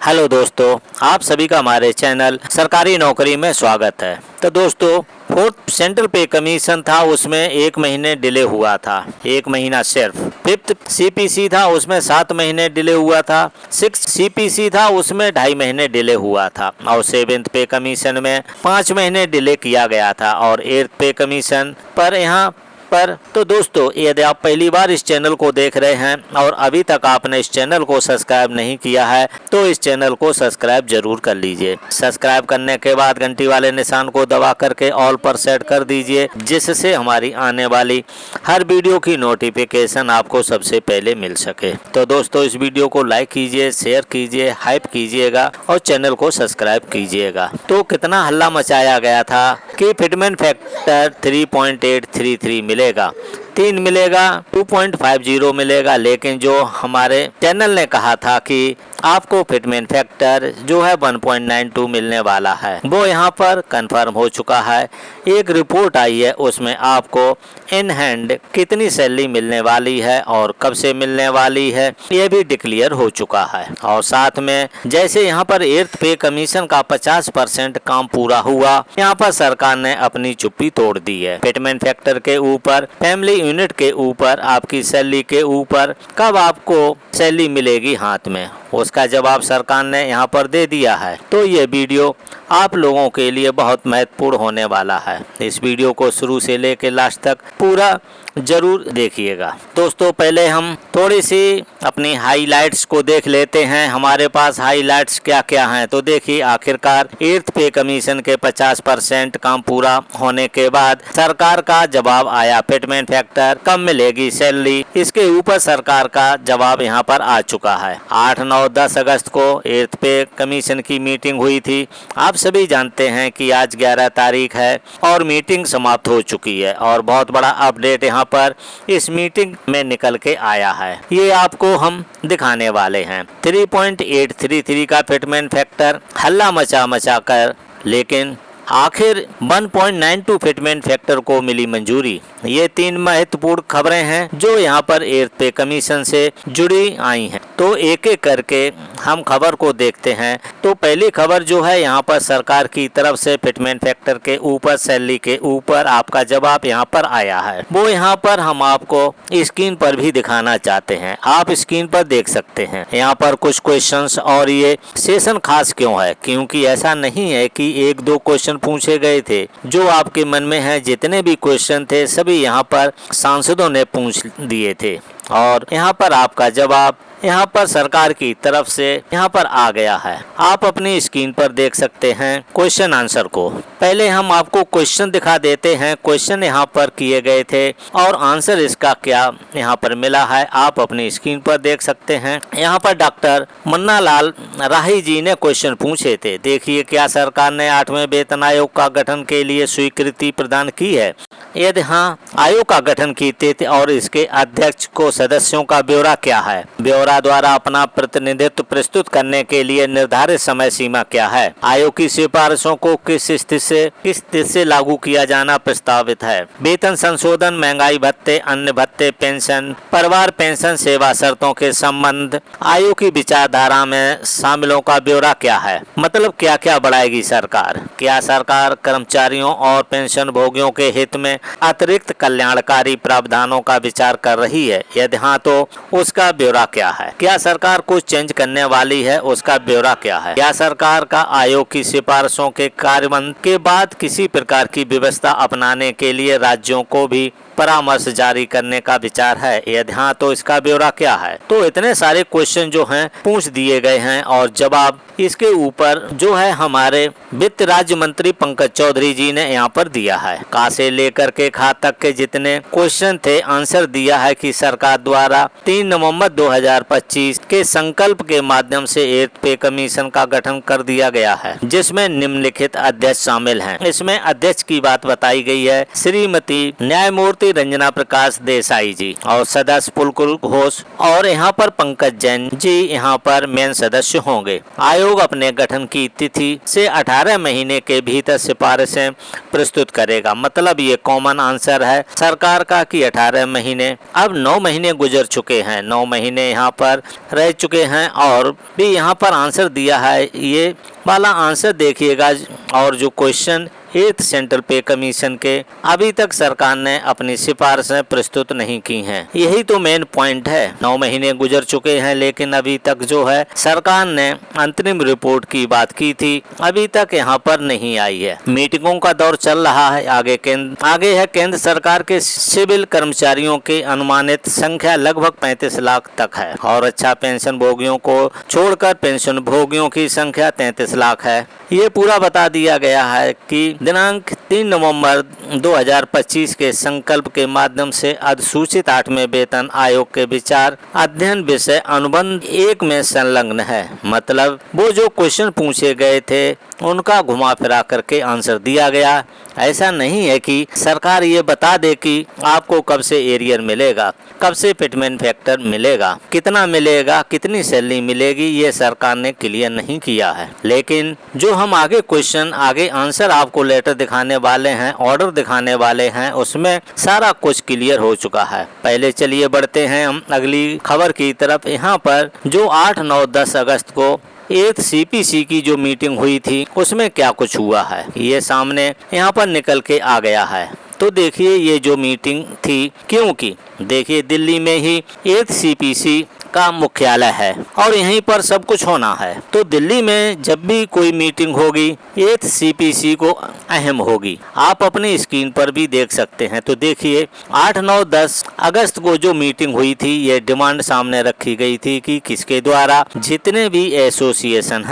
Hello दोस्तों, आप सभी का हमारे चैनल सरकारी नौकरी में स्वागत है। तो दोस्तों, फोर्थ सेंट्रल पे कमीशन था, उसमें 1 महीने डिले हुआ था, 1 महीना सिर्फ। फिफ्थ सीपीसी था, उसमें 7 महीने डिले हुआ था। सिक्स सीपीसी था, उसमें 2.5 महीने डिले हुआ था। और 7th पे कमीशन में 5 महीने डिले किया गया था। और 8th पे कमीशन पर यहाँ पर तो दोस्तों, यदि आप पहली बार इस चैनल को देख रहे हैं और अभी तक आपने इस चैनल को सब्सक्राइब नहीं किया है तो इस चैनल को सब्सक्राइब जरूर कर लीजिए। सब्सक्राइब करने के बाद घंटी वाले निशान को दबा करके ऑल पर सेट कर दीजिए, जिससे हमारी आने वाली हर वीडियो की नोटिफिकेशन आपको सबसे पहले मिल सके। तो दोस्तों, इस वीडियो को लाइक कीजिए, शेयर कीजिए, हाइप कीजिएगा और चैनल को सब्सक्राइब कीजिएगा। तो कितना हल्ला मचाया गया था कि फिटमेंट फैक्टर 3.833 मिलेगा, 3 मिलेगा, 2.50 मिलेगा। लेकिन जो हमारे चैनल ने कहा था कि आपको फिटमेंट फैक्टर जो है 1.92 मिलने वाला है, वो यहाँ पर कंफर्म हो चुका है। एक रिपोर्ट आई है, उसमें आपको इन हैंड कितनी सैलरी मिलने वाली है और कब से मिलने वाली है ये भी डिक्लेयर हो चुका है। और साथ में जैसे यहाँ पर 8th पे कमीशन का 50% काम पूरा हुआ, यहाँ पर सरकार ने अपनी चुप्पी तोड़ दी है। फिटमेंट फैक्टर के ऊपर, फैमिली यूनिट के ऊपर, आपकी सैलरी के ऊपर कब आपको सैलरी मिलेगी हाथ में, उसका जवाब सरकार ने यहाँ पर दे दिया है। तो ये वीडियो आप लोगों के लिए बहुत महत्वपूर्ण होने वाला है। इस वीडियो को शुरू से लेकर लास्ट तक पूरा जरूर देखिएगा। दोस्तों, पहले हम थोड़ी सी अपनी हाइलाइट्स को देख लेते हैं। हमारे पास हाइलाइट्स क्या क्या हैं, तो देखिए, आखिरकार 8th पे कमीशन के 50% काम पूरा होने के बाद सरकार का जवाब आया, फिटमेंट फैक्टर कब मिलेगी सैलरी, इसके ऊपर सरकार का जवाब यहाँ पर आ चुका है। 8, 9, 10 अगस्त को 8th पे कमीशन की मीटिंग हुई थी। आप सभी जानते हैं कि आज 11 तारीख है और मीटिंग समाप्त हो चुकी है और बहुत बड़ा अपडेट यहाँ पर इस मीटिंग में निकल के आया है। ये आपको हम दिखाने वाले हैं। 3.833 का फिटमेंट फैक्टर हल्ला मचा कर, लेकिन आखिर 1.92 फिटमेंट फैक्टर को मिली मंजूरी। ये 3 महत्वपूर्ण खबरें हैं जो यहाँ पर 8th पे कमीशन से जुड़ी आई हैं। तो एक एक करके हम खबर को देखते हैं। तो पहली खबर जो है, यहाँ पर सरकार की तरफ से फिटमेंट फैक्टर के ऊपर, सैलरी के ऊपर आपका जवाब यहाँ पर आया है। वो यहाँ पर हम आपको स्क्रीन पर भी दिखाना चाहते हैं, आप स्क्रीन पर देख सकते हैं। यहाँ पर कुछ क्वेश्चंस, और ये सेशन खास क्यों है, क्योंकि ऐसा नहीं है कि 1-2 क्वेश्चन पूछे गए थे। जो आपके मन में है, जितने भी क्वेश्चन थे सभी यहाँ पर सांसदों ने पूछ दिए थे और यहाँ पर आपका जवाब यहाँ पर सरकार की तरफ से यहाँ पर आ गया है। आप अपनी स्क्रीन पर देख सकते हैं क्वेश्चन आंसर को। पहले हम आपको क्वेश्चन दिखा देते हैं। क्वेश्चन यहाँ पर किए गए थे और आंसर इसका क्या यहाँ पर मिला है, आप अपनी स्क्रीन पर देख सकते हैं। यहाँ पर डॉक्टर मन्ना लाल राही जी ने क्वेश्चन पूछे थे। देखिए, क्या सरकार ने 8वें वेतन आयोग का गठन के लिए स्वीकृति प्रदान की है? यदि हाँ, आयोग का गठन की तिथि और इसके अध्यक्ष को सदस्यों का ब्यौरा क्या है? ब्यौरा द्वारा अपना प्रतिनिधित्व प्रस्तुत करने के लिए निर्धारित समय सीमा क्या है? आयोग की सिफारिशों को किस स्थिति से लागू किया जाना प्रस्तावित है? वेतन संशोधन, महंगाई भत्ते, अन्य भत्ते, पेंशन, परिवार पेंशन, सेवा शर्तों के संबंध, आयोग की विचारधारा में शामिलों का ब्यौरा क्या है? मतलब क्या क्या बढ़ाएगी सरकार? क्या सरकार कर्मचारियों और पेंशन भोगियों के हित में अतिरिक्त कल्याणकारी प्रावधानों का विचार कर रही है? यदि हाँ, तो उसका ब्यौरा क्या है? क्या सरकार कुछ चेंज करने वाली है? उसका ब्यौरा क्या है? क्या सरकार का आयोग की सिफारिशों के कार्यान्वयन के बाद किसी प्रकार की व्यवस्था अपनाने के लिए राज्यों को भी परामर्श जारी करने का विचार है? यदि हाँ, तो इसका ब्यौरा क्या है? तो इतने सारे क्वेश्चन जो हैं पूछ दिए गए हैं और जवाब इसके ऊपर जो है हमारे वित्त राज्य मंत्री पंकज चौधरी जी ने यहाँ पर दिया है। का से लेकर के खा तक के जितने क्वेश्चन थे, आंसर दिया है कि सरकार द्वारा 3 नवंबर 2025 के संकल्प के माध्यम से 8th पे कमीशन का गठन कर दिया गया है, जिसमें निम्नलिखित अध्यक्ष शामिल हैं। इसमें अध्यक्ष की बात बताई गई है, श्रीमती न्यायमूर्ति श्रीमती रंजना प्रकाश देसाई जी और सदस्य पुलकुल घोष और यहाँ पर पंकज जैन जी यहाँ पर मेन सदस्य होंगे। आयोग अपने गठन की तिथि से 18 महीने के भीतर सिफारिशें प्रस्तुत करेगा। मतलब ये कॉमन आंसर है सरकार का कि 18 महीने। अब 9 महीने गुजर चुके हैं, 9 महीने यहाँ पर रह चुके हैं और भी यहाँ पर आंसर दिया है। ये वाला आंसर देखिएगा और जो क्वेश्चन 8th सेंट्रल पे कमीशन के अभी तक सरकार ने अपनी सिफारिशें प्रस्तुत नहीं की हैं। यही तो मेन पॉइंट है। 9 महीने गुजर चुके हैं लेकिन अभी तक जो है सरकार ने अंतरिम रिपोर्ट की बात की थी, अभी तक यहाँ पर नहीं आई है। मीटिंगों का दौर चल रहा है। आगे है केंद्र सरकार के सिविल कर्मचारियों की अनुमानित संख्या लगभग 35 लाख तक है और अच्छा पेंशन भोगियों को छोड़कर पेंशन भोगियों की संख्या 33 लाख है। ये पूरा बता दिया गया है कि दिनांक 3 नवंबर 2025 के संकल्प के माध्यम से अधिसूचित 8वें वेतन आयोग के विचार अध्ययन विषय अनुबंध 1 में संलग्न है। मतलब वो जो क्वेश्चन पूछे गए थे उनका घुमा फिरा करके आंसर दिया गया। ऐसा नहीं है कि सरकार ये बता दे कि आपको कब से एरियर मिलेगा, कब से फिटमेंट फैक्टर मिलेगा, कितना मिलेगा, कितनी सैलरी मिलेगी, ये सरकार ने क्लियर नहीं किया है। लेकिन जो हम आगे क्वेश्चन आगे आंसर आपको लेटर दिखाने वाले हैं, ऑर्डर दिखाने वाले हैं, उसमें सारा कुछ क्लियर हो चुका है। पहले चलिए बढ़ते हैं हम अगली खबर की तरफ। यहाँ पर जो 8, 9, 10 अगस्त को 8th CPC की जो मीटिंग हुई थी उसमें क्या कुछ हुआ है ये सामने यहाँ पर निकल के आ गया है। तो देखिए ये जो मीटिंग थी, क्योंकि देखिए दिल्ली में ही 8th CPC का मुख्यालय है और यहीं पर सब कुछ होना है। तो दिल्ली में जब भी कोई मीटिंग होगी 8th CPC को अहम होगी। आप अपनी स्क्रीन पर भी देख सकते हैं। तो देखिए 8, 9, 10 अगस्त को जो मीटिंग हुई थी ये डिमांड सामने रखी गई थी कि किसके द्वारा जितने भी एसोसिएशन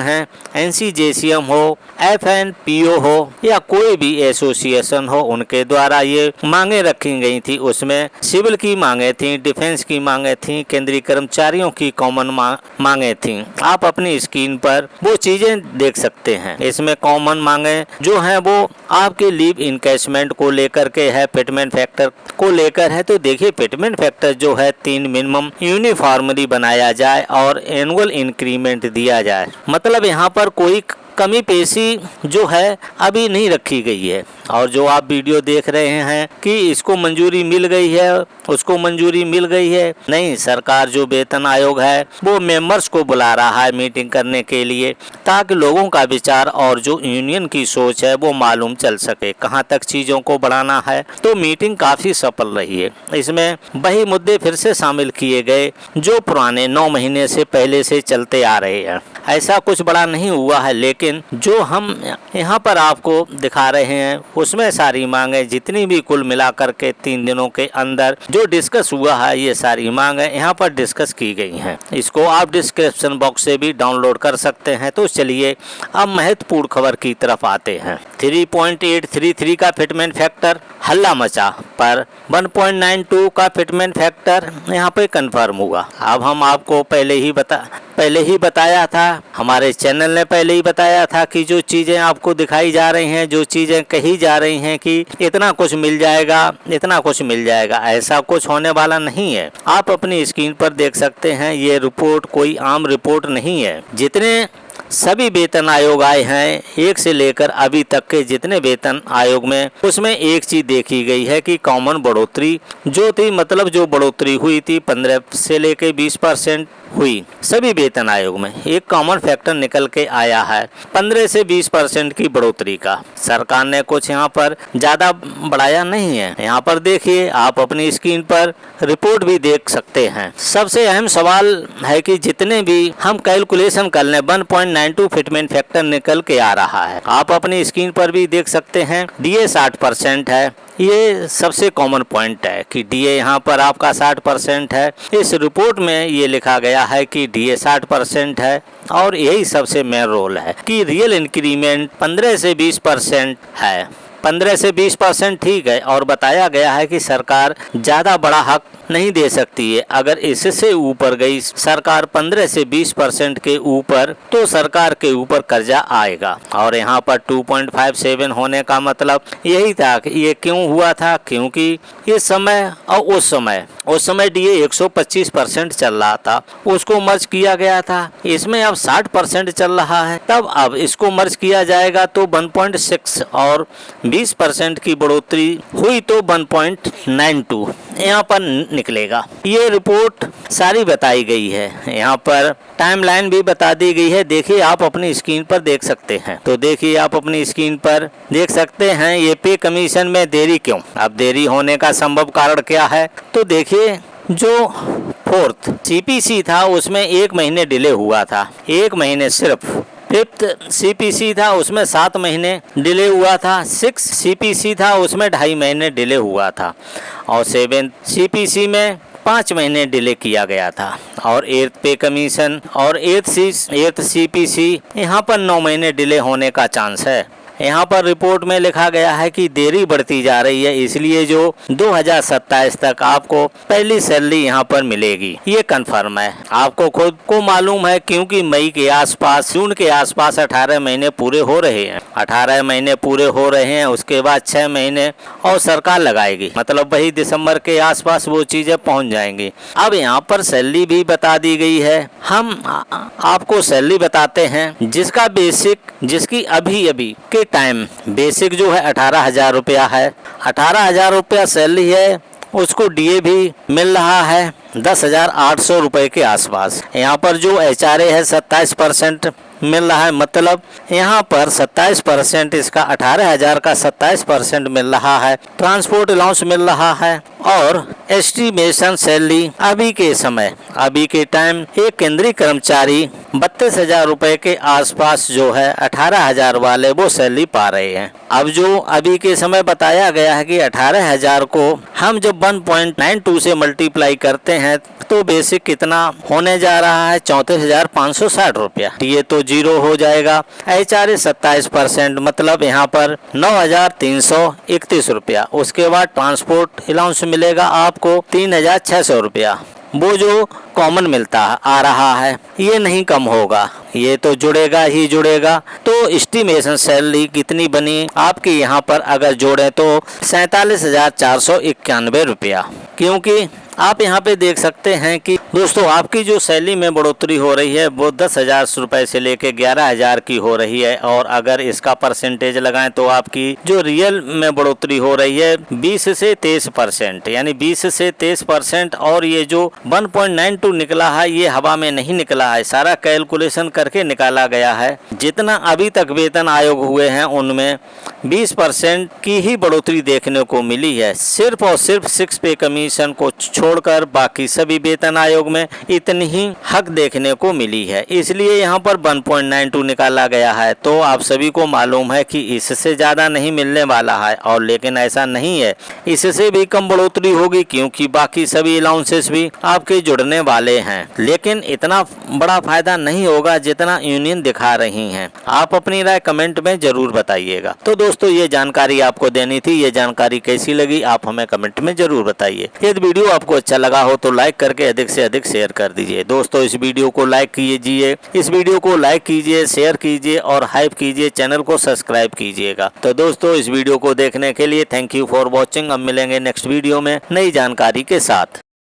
हैं NCJCM हो, FNPO हो या कोई भी एसोसिएशन हो, उनके द्वारा ये मांगे रखी गई थी। उसमें सिविल की मांगे थी, डिफेंस की मांगे थी, केंद्रीय कर्मचारियों की कॉमन मांगे थी। आप अपनी स्क्रीन पर वो चीजें देख सकते हैं। इसमें कॉमन मांगे जो है वो आपके लीव इनकैशमेंट को लेकर के है, फिटमेंट फैक्टर को लेकर है। तो देखिए फिटमेंट फैक्टर जो है 3 मिनिमम यूनिफॉर्मली बनाया जाए और एनुअल इंक्रीमेंट दिया जाए। मतलब यहाँ पर कोई कमी पेशी जो है अभी नहीं रखी गई है। और जो आप वीडियो देख रहे हैं कि इसको मंजूरी मिल गई है, उसको मंजूरी मिल गई है, नहीं, सरकार जो वेतन आयोग है वो मेंबर्स को बुला रहा है मीटिंग करने के लिए, ताकि लोगों का विचार और जो यूनियन की सोच है वो मालूम चल सके कहां तक चीज़ों को बढ़ाना है। तो मीटिंग काफ़ी सफल रही है। इसमें वही मुद्दे फिर से शामिल किए गए जो पुराने 9 महीने से पहले से चलते आ रहे हैं। ऐसा कुछ बड़ा नहीं हुआ है, लेकिन जो हम यहाँ पर आपको दिखा रहे हैं उसमें सारी मांगे जितनी भी कुल मिलाकर के 3 दिनों के अंदर जो डिस्कस हुआ है, ये सारी मांगे यहाँ पर डिस्कस की गई हैं। इसको आप डिस्क्रिप्शन बॉक्स से भी डाउनलोड कर सकते हैं। तो चलिए अब महत्वपूर्ण खबर की तरफ आते हैं। 3.833 का फिटमेंट फैक्टर हल्ला मचा, पर 1.92 का फिटमेंट फैक्टर यहाँ पे कंफर्म हुआ। अब हम आपको पहले ही बताया था, हमारे चैनल ने पहले ही बताया था कि जो चीज़ें आपको दिखाई जा रही हैं, जो चीज़ें कही जा रही हैं कि इतना कुछ मिल जाएगा, इतना कुछ मिल जाएगा, ऐसा कुछ होने वाला नहीं है। आप अपनी स्क्रीन पर देख सकते हैं ये रिपोर्ट कोई आम रिपोर्ट नहीं है। जितने सभी वेतन आयोग आए हैं, 1 से लेकर अभी तक के जितने वेतन आयोग में, उसमें एक चीज देखी गई है कि कॉमन बढ़ोतरी जो थी, मतलब जो बढ़ोतरी हुई थी 15 से लेकर 20% हुई सभी वेतन आयोग में। एक कॉमन फैक्टर निकल के आया है 15 से 20% की बढ़ोतरी का। सरकार ने कुछ यहाँ पर ज्यादा बढ़ाया नहीं है। यहाँ पर देखिए, आप अपनी स्क्रीन पर रिपोर्ट भी देख सकते हैं। सबसे अहम सवाल है कि जितने भी हम कैलकुलेशन कर लें 1.92 फिटमेंट फैक्टर निकल के आ रहा है। आप अपनी स्क्रीन पर भी देख सकते हैं DA 60% है। ये सबसे कॉमन पॉइंट है कि DA यहाँ पर आपका 60% है। इस रिपोर्ट में ये लिखा गया है कि DA 60% है और यही सबसे मेन रोल है कि रियल इंक्रीमेंट 15 से 20% है। 15 से 20% ठीक है, और बताया गया है कि सरकार ज़्यादा बड़ा हक नहीं दे सकती है। अगर इससे ऊपर गई सरकार 15 से 20% के ऊपर, तो सरकार के ऊपर कर्जा आएगा। और यहाँ पर 2.57 होने का मतलब यही था कि ये क्यों हुआ था, क्योंकि इस समय और उस समय डीए 125% चल रहा था, उसको मर्ज किया गया था। इसमें अब 60% चल रहा है, तब अब इसको मर्ज किया जाएगा तो 1.6 और 20% की बढ़ोतरी हुई तो 1.92 यहाँ पर निकलेगा। ये रिपोर्ट सारी बताई गई है, यहाँ पर टाइमलाइन भी बता दी गई है। देखिए आप अपनी स्क्रीन पर देख सकते हैं, तो देखिए आप अपनी स्क्रीन पर देख सकते हैं ये पे कमीशन में देरी क्यों। अब देरी होने का संभव कारण क्या है, तो देखिए जो 4th CPC था उसमें 1 महीने डिले हुआ था, 1 महीने सिर्फ। 5th CPC था उसमें 7 महीने डिले हुआ था, 6th CPC था उसमें 2.5 महीने डिले हुआ था, और 7th CPC में 5 महीने डिले किया गया था। और 8th पे कमीशन और 8th CPC यहाँ पर 9 महीने डिले होने का चांस है। यहाँ पर रिपोर्ट में लिखा गया है कि देरी बढ़ती जा रही है, इसलिए जो 2027 तक आपको पहली सैलरी यहाँ पर मिलेगी, ये कंफर्म है। आपको खुद को मालूम है, क्योंकि मई के आसपास, जून के आसपास 18 महीने पूरे हो रहे हैं। 18 महीने पूरे हो रहे हैं, उसके बाद 6 महीने और सरकार लगाएगी, मतलब वही दिसंबर के आसपास वो चीज़ें पहुँच जाएंगी। अब यहाँ पर सैलरी भी बता दी गई है। हम आपको सैलरी बताते हैं जिसका बेसिक, जिसकी अभी के टाइम बेसिक जो है 18,000 रुपया है। 18,000 रुपया सैलरी है, उसको डीए भी मिल रहा है 10,800 रुपये के आसपास। यहाँ पर जो HRA है 27% मिल रहा है, मतलब यहाँ पर 27% इसका 18,000 का 27% मिल रहा है। ट्रांसपोर्ट अलाउंस मिल रहा है, और एस्टिमेशन सैलरी अभी के समय, अभी के टाइम एक केंद्रीय कर्मचारी 32,000 रुपये के आसपास जो है 18,000 वाले वो सैलरी पा रहे हैं। अब जो अभी के समय बताया गया है कि 18,000 को हम जब 1.92 से मल्टीप्लाई करते हैं तो बेसिक कितना होने जा रहा है, 34,560 रुपया। ये तो जीरो हो जाएगा। HRA 27%, मतलब यहाँ पर 9,331 रुपया। उसके बाद ट्रांसपोर्ट अलाउंस मिलेगा आपको 3,600 रुपया, वो जो कॉमन मिलता आ रहा है, ये नहीं कम होगा, ये तो जुड़ेगा ही जुड़ेगा। तो एस्टिमेशन सैलरी कितनी बनी आपकी यहाँ पर अगर जोड़े तो 47,491 रुपया। क्योंकि आप यहाँ पे देख सकते हैं कि दोस्तों आपकी जो सैलरी में बढ़ोतरी हो रही है वो 10,000 रुपये से लेके 11,000 की हो रही है, और अगर इसका परसेंटेज लगाएं तो आपकी जो रियल में बढ़ोतरी हो रही है 20 से 23%, यानी 20 से 23%। और ये जो 1.92 निकला है ये हवा में नहीं निकला है, सारा कैलकुलेशन करके निकाला गया है। जितना अभी तक वेतन आयोग हुए हैं उनमें 20% की ही बढ़ोतरी देखने को मिली है, सिर्फ और सिर्फ 6 पे कमीशन को छोड़कर बाकी सभी वेतन आयोग में इतनी ही हक देखने को मिली है, इसलिए यहाँ पर 1.92 निकाला गया है। तो आप सभी को मालूम है कि इससे ज़्यादा नहीं मिलने वाला है, और लेकिन ऐसा नहीं है, इससे भी कम बढ़ोतरी होगी, क्योंकि बाकी सभी अलाउंसेस भी आपके जुड़ने वाले हैं। लेकिन इतना बड़ा फायदा नहीं होगा जितना यूनियन दिखा रही हैं। आप अपनी राय कमेंट में जरूर बताइएगा। तो दोस्तों ये जानकारी आपको देनी थी, ये जानकारी कैसी लगी आप हमें कमेंट में जरूर बताइए। यदि वीडियो आपको अच्छा लगा हो तो लाइक करके अधिक से अधिक शेयर कर दीजिए। दोस्तों इस वीडियो को लाइक कीजिए, इस वीडियो को लाइक कीजिए, शेयर कीजिए और हाइप कीजिए, चैनल को सब्सक्राइब कीजिएगा। तो दोस्तों इस वीडियो को देखने के लिए थैंक यू फॉर वॉचिंग। अब मिलेंगे नेक्स्ट वीडियो में नई जानकारी के साथ।